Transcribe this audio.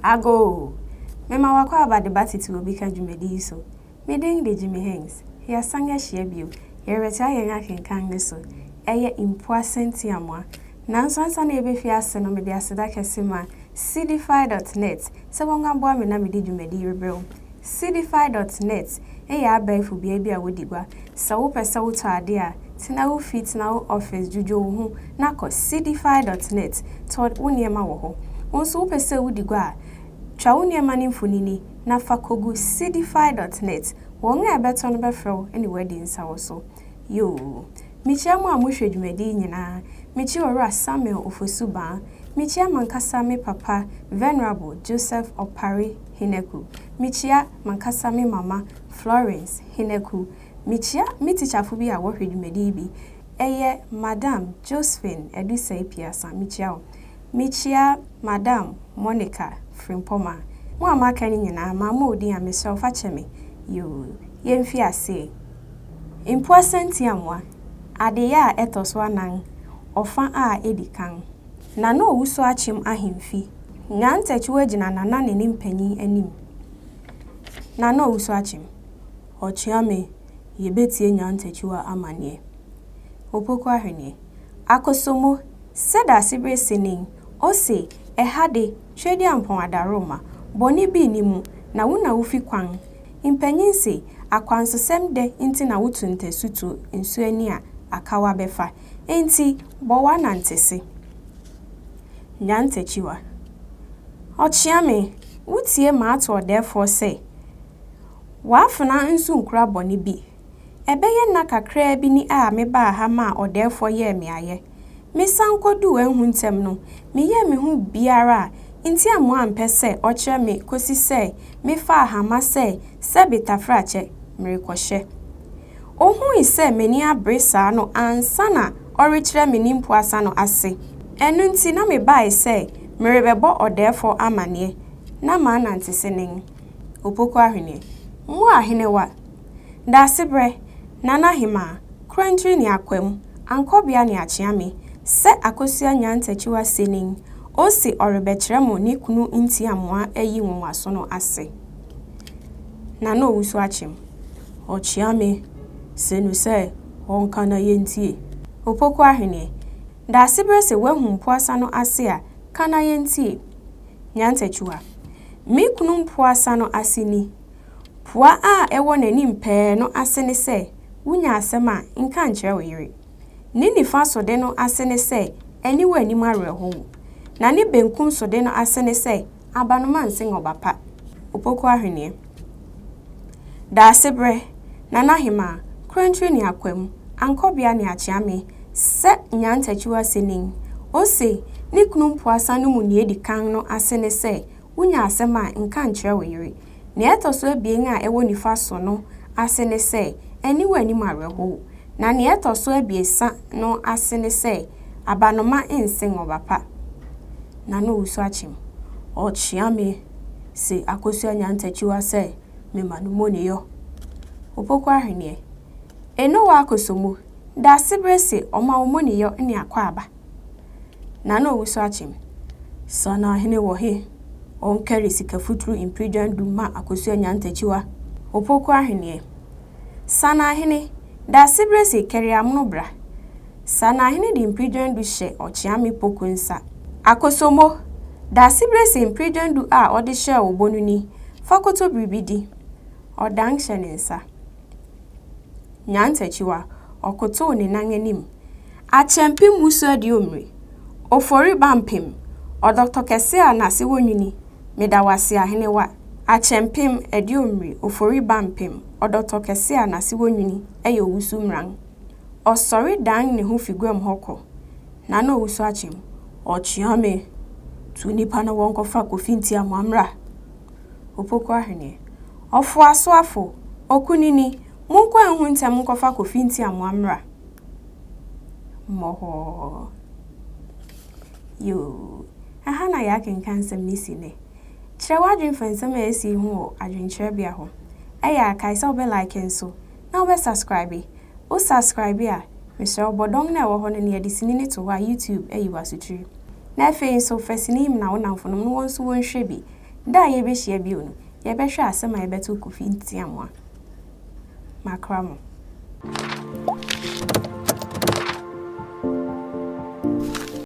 Ago. Mema wakwa abade batiti obi ka dwumadi so. Me den de Jimmy Hanks. Ya sanga hye bio. Ye reta ye akenkan ne so. Eye Mpuaasa Ntiamoa. Nanso ansa na ebefi ase no me de aseda kesema cdfi.net. Se wonga boa me na me de dwumadi rebrel. cdfi.net. Eye abaifu bia bia wodigwa. Sa wo pese wo to ade a tina wo fit na wo office jujo wo hu na ko cdfi.net. To wo niema wo ho. Wonso wo pese wodigwa twa wo niema ne mfonini na fa kogu cdfi.net. Wonga ebeto no befro any wedding sa wo so. Yo, michia mo amohwe dwumadi nyina. Michi ora Samuel Ofosuba. Michia mankasa me papa Venerable Joseph Opari Hineku. Michia mankasa me mama Florence Hineku. Michia mi teacher fu bi a wo hwe dwumadi bi. Eye Madam Josephine Edusei Piasa michia o. Michia Madam Monica Frimpoma. Mo amaka ni nyina ma mo odin a myself acheme. Yo, yemfi ase. Mpuaasa Ntiamoa. Ade ya etoso anan. Ofa a edikan. Na no Owusu achim ahemfi. Nya ntachiwa gina nana ne nimpanyin anim. Na no Owusu achim. Ochiame yebetie nya ntachiwa amane. Opoko ahwene. Akosomo seda sibre senin. Ose ehade twedi ampon adaroma. Boni bi nimu na wuna wufi kwan. Impanyin se akwansosem de inti na wutu ntesutu nsu ani a akawa befa. Enti bowa nantese. Nyantechiwa. Ochiame wutie ma ato therefore say. Wafuna nsu nkura boni bi. Ebeye na kakra bi ni a meba ha ma therefore ye me aye. Me sankodu enhu ntem no. Me ye me hu biara. Ntiamoa ampese ochire me kosi se me fa ahama se betafrache mrekwohye. Ohu ise meni abresa no ansana orichire me Mpuaasa no ase. Enu nti na me bai se merebebo therefore amane na ma nantesenen. Opoko ahwene. Mu ahenewa. Da sebre nana hima krantri ni akwam ankobia ni achiame se akosia nyantachiwa senin. Osi orebekire mo ni kunu Ntiamoa eyi nwonwaso no ase. Na no Owusu achim. Ochiame senu se onka na yentie. Opoko ahwene. Da sibre se wahu Mpuaasa no ase a kana yentie. Nyantachiwa. Mi kunu Mpuaasa no ase ni. Pua a ewo nani mpe no ase ne se wunya asema nka nkyere oyire. Ni nifa so de no ase ne se eni wani mareho. Na ni benkum so de no ase ne se abanoma nsen obapa. Opoko ahwene. Da sebre nana hima krantri ni akwam ankobia ni achiame se nyantachiwa senin. Ose ni kunu Mpuaasa no mu ni edikan no ase ne se wunya asema nka nkyere oyire. Ne etoso abien a ewo nifa so no ase ne se eni wani mareho. Na ne etoso abiesa no ase ne se abanoma nsen obapa. Na no Owusu achim. Ochiame se akosu nyantachiwa se me manumone yo. Opoko ahwene. Eno wa akosomo da sibre se oma omone yo ni akwa aba. Na no Owusu achim. Sana ahene wo he. On carry sika futuru imprisoned duma akosu nyantachiwa. Opoko ahwene. Sana ahene da sibre se carry amuno bra. Sana ahene di imprisoned du she ochiame poko nsa. Akosomo da sibre se imprisoned du a odi she obonu ni fakoto bribidi odan hyenensa. Nyantachiwa okoto ne nanganim. Achempim musu adi omre. Ofori bampim. O Dr. Kese anase wonwini. Medawase ahenewa. Achempim adi omre. Ofori bampim. O Dr. Kese anase wonwini. Eye Owusu mrang. Osori dan ne hu figuam hoko. Na no Owusu achim. Ochiame tu nipa na wonkofa Kofi Ntiamoa amra. Opoko ahwene. Ofu aso afo okunini munko enhu ntem nkofa Kofi Ntiamoa amra. Moho. Yo. Aha na ya kenkan sem nisi ne. Kire wadwin fansem esi hu adwenkyere bia ho. Eya kai sa obe like enso. Na obe subscribe. O subscribe a Mr. Obodong na wo ho ne ye disini ne to wa YouTube eyi wasutri. Na fe so fasini na wonamfo no wonso wonhwe bi. Da yɛbɛhyia bio no, yɛbɛhwɛ asɛm a yɛbɛto Kofi Ntiamoa. Makramo.